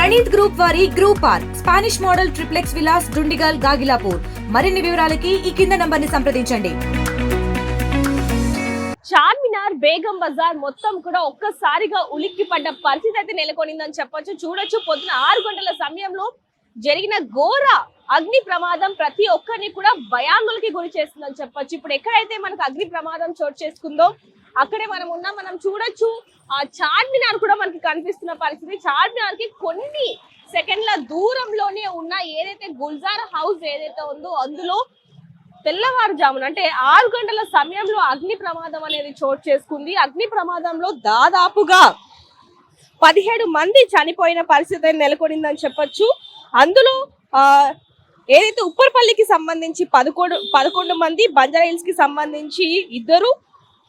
Praneeth group వారి group park Spanish model triplex Vilas Dundigal Gagillapur. మరిన్ని వివరాలకి ఈ కింద నంబర్ని సంప్రదించండి. చార్మినార్ బేగం బజార్ మొత్తం కూడా ఒక్కసారిగా ఉలిక్కి పడ్డ పరిస్థితి అయితే నెలకొనిందని చెప్పొచ్చు. చూడొచ్చు, పొద్దున 6 గంటల సమయంలో జరిగిన ఘోర అగ్ని ప్రమాదం ప్రతి ఒక్కరిని కూడా భయాందోళనకి గురి చేస్తుందని చెప్పొచ్చు. ఇప్పుడు ఎక్కడైతే మనకు అగ్ని ప్రమాదం చోటు చేసుకుందో అక్కడే మనం ఉన్నాం. మనం చూడొచ్చు, ఆ చార్మినార్ కూడా మనకి కనిపిస్తున్న పరిస్థితి. చార్మినార్ కి కొన్ని సెకండ్ల దూరంలోనే ఉన్న ఏదైతే గుల్జార్ హౌస్ ఏదైతే ఉందో అందులో తెల్లవారుజామున అంటే 6 గంటల సమయంలో అగ్ని ప్రమాదం అనేది చోటు చేసుకుంది. అగ్ని ప్రమాదంలో దాదాపుగా 17 మంది చనిపోయిన పరిస్థితి నెలకొనిందని చెప్పొచ్చు. అందులో ఏదైతే ఉప్పర్పల్లికి సంబంధించి 11 మంది, బంజారాహిల్స్ కి సంబంధించి 2,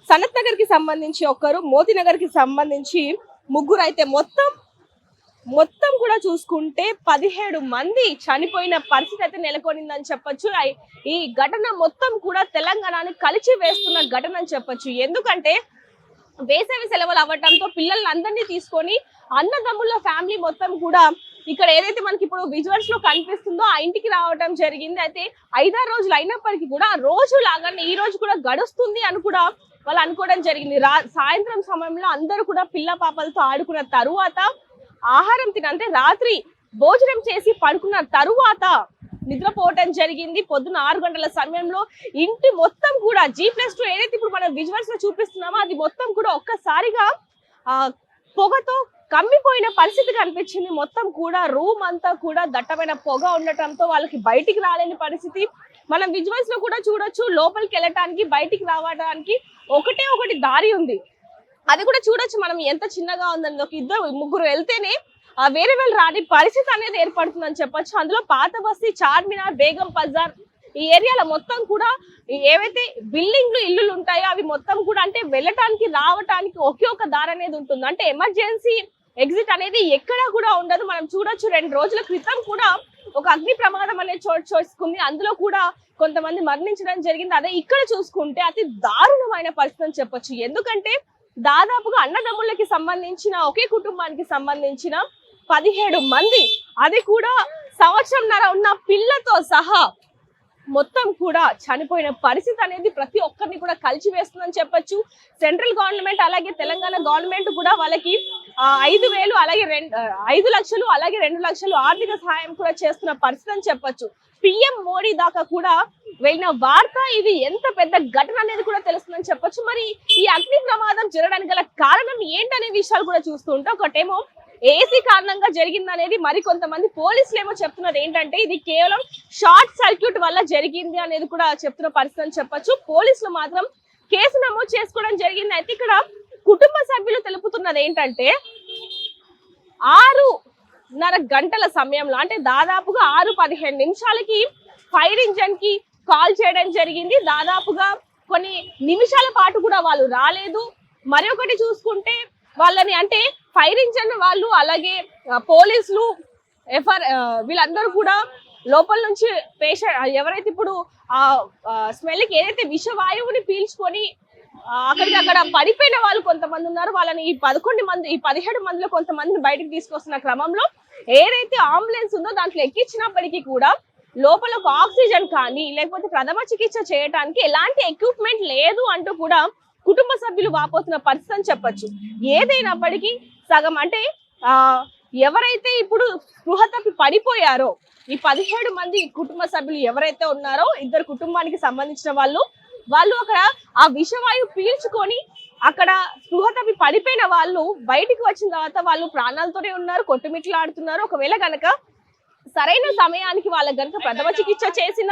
సనత్ నగర్ కి సంబంధించి 1, మోతీనగర్ కి సంబంధించి 3 అయితే మొత్తం కూడా చూసుకుంటే 17 మంది చనిపోయిన పరిస్థితి అయితే నెలకొనిందని చెప్పొచ్చు. ఈ ఘటన మొత్తం కూడా తెలంగాణని కలిచి వేస్తున్న ఘటన అని చెప్పొచ్చు. ఎందుకంటే వేసవి సెలవులు అవ్వడంతో పిల్లలందరినీ తీసుకొని అన్నదమ్ముల ఫ్యామిలీ మొత్తం కూడా ఇక్కడ ఏదైతే మనకి ఇప్పుడు విజువల్స్ లో కనిపిస్తుందో ఆ ఇంటికి రావడం జరిగింది. అయితే 5-6 రోజులు అయినప్పటికీ కూడా ఆ రోజు లాగానే ఈ రోజు కూడా గడుస్తుంది అని కూడా వాళ్ళు అనుకోవడం జరిగింది. సాయంత్రం సమయంలో అందరూ కూడా పిల్ల పాపలతో ఆడుకున్న తరువాత ఆహారం అంటే రాత్రి భోజనం చేసి పడుకున్న తరువాత నిద్రపోవటం జరిగింది. పొద్దున 6 గంటల సమయంలో ఇంటి మొత్తం కూడా G+2 ఏదైతే ఇప్పుడు మనం విజువల్స్ లో చూపిస్తున్నామో అది మొత్తం కూడా ఒక్కసారిగా పొగతో కమ్మిపోయిన పరిస్థితి కనిపించింది. మొత్తం కూడా రూమ్ అంతా కూడా దట్టమైన పొగ ఉండటంతో వాళ్ళకి బయటికి రాలేని పరిస్థితి. మనం విజువల్స్ లో కూడా చూడొచ్చు, లోపలికి వెళ్ళటానికి బయటికి రావడానికి ఒకటి దారి ఉంది. అది కూడా చూడొచ్చు మనం ఎంత చిన్నగా ఉందని. 2-3 వెళ్తేనే వేరే వాళ్ళు రాని పరిస్థితి అనేది ఏర్పడుతుందని చెప్పొచ్చు. అందులో పాత బస్తీ, చార్మినార్, బేగం బజార్ ఈ ఏరియాలో మొత్తం కూడా ఏవైతే బిల్డింగ్లు, ఇల్లులు ఉంటాయో అవి మొత్తం కూడా అంటే వెళ్ళటానికి రావటానికి ఒకే ఒక దారి అనేది ఉంటుంది. అంటే ఎమర్జెన్సీ ఎగ్జిట్ అనేది ఎక్కడా కూడా ఉండదు. మనం చూడొచ్చు, 2 రోజుల క్రితం కూడా ఒక అగ్ని ప్రమాదం అనేది చోటు చేసుకుంది. అందులో కూడా కొంతమంది మరణించడం జరిగింది. అదే ఇక్కడ చూసుకుంటే అతి దారుణమైన పరిస్థితి అని చెప్పొచ్చు. ఎందుకంటే దాదాపుగా అన్నదమ్ములకి సంబంధించిన ఒకే కుటుంబానికి సంబంధించిన 17 మంది, అది కూడా సంవత్సరంన్నర ఉన్న పిల్లతో సహా మొత్తం కూడా చనిపోయిన పరిస్థితి అనేది ప్రతి ఒక్కరిని కూడా కలిసి వేస్తుందని చెప్పొచ్చు. సెంట్రల్ గవర్నమెంట్ అలాగే తెలంగాణ గవర్నమెంట్ కూడా వాళ్ళకి 5,000 అలాగే 5 లక్షలు అలాగే 2 లక్షలు ఆర్థిక సహాయం కూడా చేస్తున్న పరిస్థితి అని చెప్పొచ్చు. PM మోడీ దాకా కూడా వెళ్ళిన వార్త ఇది ఎంత పెద్ద ఘటన అనేది కూడా తెలుస్తుందని చెప్పొచ్చు. మరి ఈ అగ్ని ప్రమాదం జరగడానికి గల కారణం ఏంటనే విషయాలు కూడా చూస్తూ ఉంటే ఒకటేమో ఏసీ కారణంగా జరిగింది అనేది, మరి కొంతమంది పోలీసులు ఏమో చెప్తున్నది ఏంటంటే ఇది కేవలం షార్ట్ సర్క్యూట్ వల్ల జరిగింది అనేది కూడా చెప్తున్న పరిస్థితి అని చెప్పొచ్చు. పోలీసులు మాత్రం కేసు నమోదు చేసుకోవడం జరిగింది. అయితే ఇక్కడ కుటుంబ సభ్యులు తెలుపుతున్నది ఏంటంటే 6:30 గంటల సమయంలో అంటే దాదాపుగా 6:15 నిమిషాలకి ఫైర్ ఇంజన్ కి కాల్ చేయడం జరిగింది. దాదాపుగా కొన్ని నిమిషాల పాటు కూడా వాళ్ళు రాలేదు. మరొకటి చూసుకుంటే వాళ్ళని అంటే ఫైర్ ఇంజన్ వాళ్ళు అలాగే పోలీసులు వీళ్ళందరూ కూడా లోపల నుంచి పేషెంట్ ఎవరైతే ఇప్పుడు స్మెల్ కి ఏదైతే విషవాయువుని పీల్చుకొని అక్కడ పడిపోయిన వాళ్ళు కొంతమంది ఉన్నారు. వాళ్ళని ఈ 17 మందిలో కొంతమందిని బయటకు తీసుకొస్తున్న క్రమంలో ఏదైతే అంబులెన్స్ ఉందో దాంట్లో ఎక్కించినప్పటికీ కూడా లోపల ఒక ఆక్సిజన్ కానీ లేకపోతే ప్రథమ చికిత్స చేయడానికి ఎలాంటి ఎక్విప్మెంట్ లేదు అంటూ కూడా కుటుంబ సభ్యులు వాపోతున్న పరిస్థితి అని చెప్పొచ్చు. ఏదైనప్పటికీ సగం అంటే ఎవరైతే ఇప్పుడు స్పృహ తప్పి పడిపోయారో ఈ 17 మంది కుటుంబ సభ్యులు ఎవరైతే ఉన్నారో 2 కుటుంబానికి సంబంధించిన వాళ్ళు అక్కడ ఆ విషవాయువు పీల్చుకొని అక్కడ స్పృహ తప్పి పడిపోయిన వాళ్ళు బయటికి వచ్చిన తర్వాత వాళ్ళు ప్రాణాలతోనే ఉన్నారు, కొట్టుమిట్లాడుతున్నారు. ఒకవేళ గనక సరైన సమయానికి వాళ్ళకి గనక ప్రథమ చికిత్స చేసిన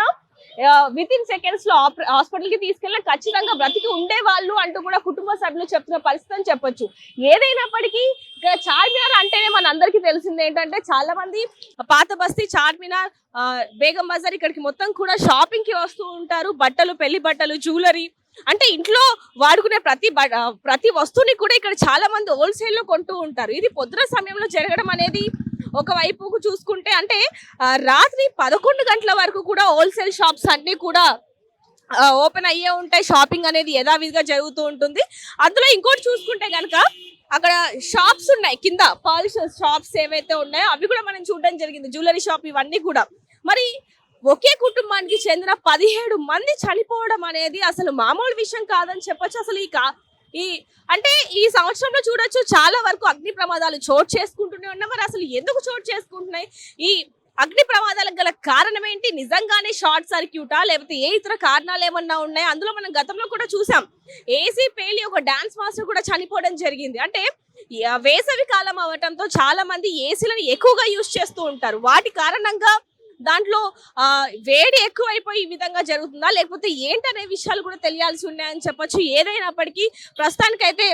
వితిన్ సెకండ్స్ లో హాస్పిటల్ కి తీసుకెళ్ళి ఖచ్చితంగా బ్రతికి ఉండేవాళ్ళు అంటూ కూడా కుటుంబ సభ్యులు చెప్తున్న పరిస్థితి అని చెప్పొచ్చు. ఏదైనప్పటికీ ఇక్కడ చార్మినార్ అంటేనే మన అందరికీ తెలిసింది ఏంటంటే చాలా మంది పాత బస్తీ, చార్మినార్, బేగం బజార్ ఇక్కడికి మొత్తం కూడా షాపింగ్ కి వస్తూ ఉంటారు. బట్టలు, పెళ్లి బట్టలు, జ్యువెలరీ అంటే ఇంట్లో వాడుకునే ప్రతి వస్తువుని కూడా ఇక్కడ చాలా మంది హోల్సేల్ లో కొంటూ ఉంటారు. ఇది పొద్దున సమయంలో జరగడం అనేది ఒకవైపుకు చూసుకుంటే అంటే రాత్రి 11 గంటల వరకు కూడా హోల్సేల్ షాప్స్ అన్ని కూడా ఓపెన్ అయ్యే ఉంటాయి. షాపింగ్ అనేది యథావిధిగా జరుగుతూ ఉంటుంది. అందులో ఇంకోటి చూసుకుంటే కనుక అక్కడ షాప్స్ ఉన్నాయి కింద, పాలిష్ షాప్స్ ఏవైతే ఉన్నాయో అవి కూడా మనం చూడడం జరిగింది, జ్యువెలరీ షాప్ ఇవన్నీ కూడా. మరి ఒకే కుటుంబానికి చెందిన 17 మంది చనిపోవడం అనేది అసలు మామూలు విషయం కాదని చెప్పొచ్చు. అసలు ఈ అంటే ఈ సంవత్సరంలో చూడొచ్చు చాలా వరకు అగ్ని ప్రమాదాలు చోటు చేసుకుంటూనే ఉన్నాయి. మరి అసలు ఎందుకు చోటు చేసుకుంటున్నాయి? ఈ అగ్ని ప్రమాదాలకు గల కారణం ఏంటి? నిజంగానే షార్ట్ సర్క్యూటా, లేకపోతే ఏ ఇతర కారణాలు ఏమన్నా ఉన్నాయా? అందులో మనం గతంలో కూడా చూసాం, ఏసీ పేలి ఒక డాన్స్ మాస్టర్ కూడా చనిపోవడం జరిగింది. అంటే వేసవి కాలం అవటంతో చాలా మంది ఏసీలను ఎక్కువగా యూజ్ చేస్తూ ఉంటారు. వాటి కారణంగా దాంట్లో వేడి ఎక్కువైపోయి ఈ విధంగా జరుగుతుందా, లేకపోతే ఏంటనే విషయాలు కూడా తెలియాల్సి ఉన్నాయని చెప్పొచ్చు. ఏదైనప్పటికీ ప్రస్తుతానికైతే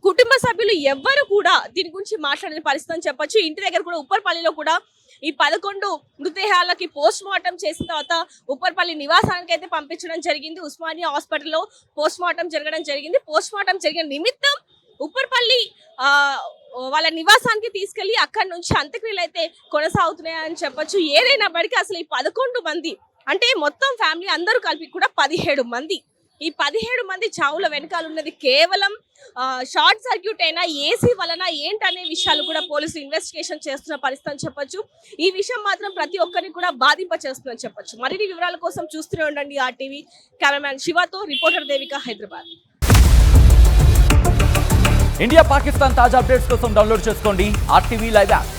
కుటుంబ సభ్యులు ఎవ్వరు కూడా దీని గురించి మాట్లాడిన పరిస్థితి అని చెప్పొచ్చు. ఇంటి దగ్గర కూడా ఉప్పర్పల్లిలో కూడా ఈ 11 మృతదేహాలకి పోస్ట్ మార్టం చేసిన తర్వాత ఉప్పర్పల్లి నివాసానికి అయితే పంపించడం జరిగింది. ఉస్మానియా హాస్పిటల్లో పోస్ట్ మార్టం జరగడం జరిగింది. పోస్ట్ మార్టం జరిగిన నిమిత్తం ఉప్పర్పల్లి వాళ్ళ నివాసానికి తీసుకెళ్లి అక్కడి నుంచి అంత్యక్రియలు అయితే కొనసాగుతున్నాయని చెప్పొచ్చు. ఏదైనప్పటికీ అసలు ఈ 11 మంది అంటే మొత్తం ఫ్యామిలీ అందరూ కలిపి కూడా 17 మంది. ఈ 17 మంది చావుల వెనకాల ఉన్నది కేవలం షార్ట్ సర్క్యూట్ అయినా, ఏసీ వలన ఏంటనే విషయాలు కూడా పోలీసులు ఇన్వెస్టిగేషన్ చేస్తున్న పరిస్థితి అని చెప్పొచ్చు. ఈ విషయం మాత్రం ప్రతి ఒక్కరిని కూడా బాధింప చేస్తుందని చెప్పొచ్చు. మరిన్ని వివరాల కోసం చూస్తూనే ఉండండి RTV. కెమెరామ్యాన్ శివతో రిపోర్టర్ దేవిక, హైదరాబాద్. ఇండియా పాకిస్తాన్ తాజా అప్డేట్స్ కోసం డౌన్లోడ్ చేసుకోండి RTV లైవ్ యాప్.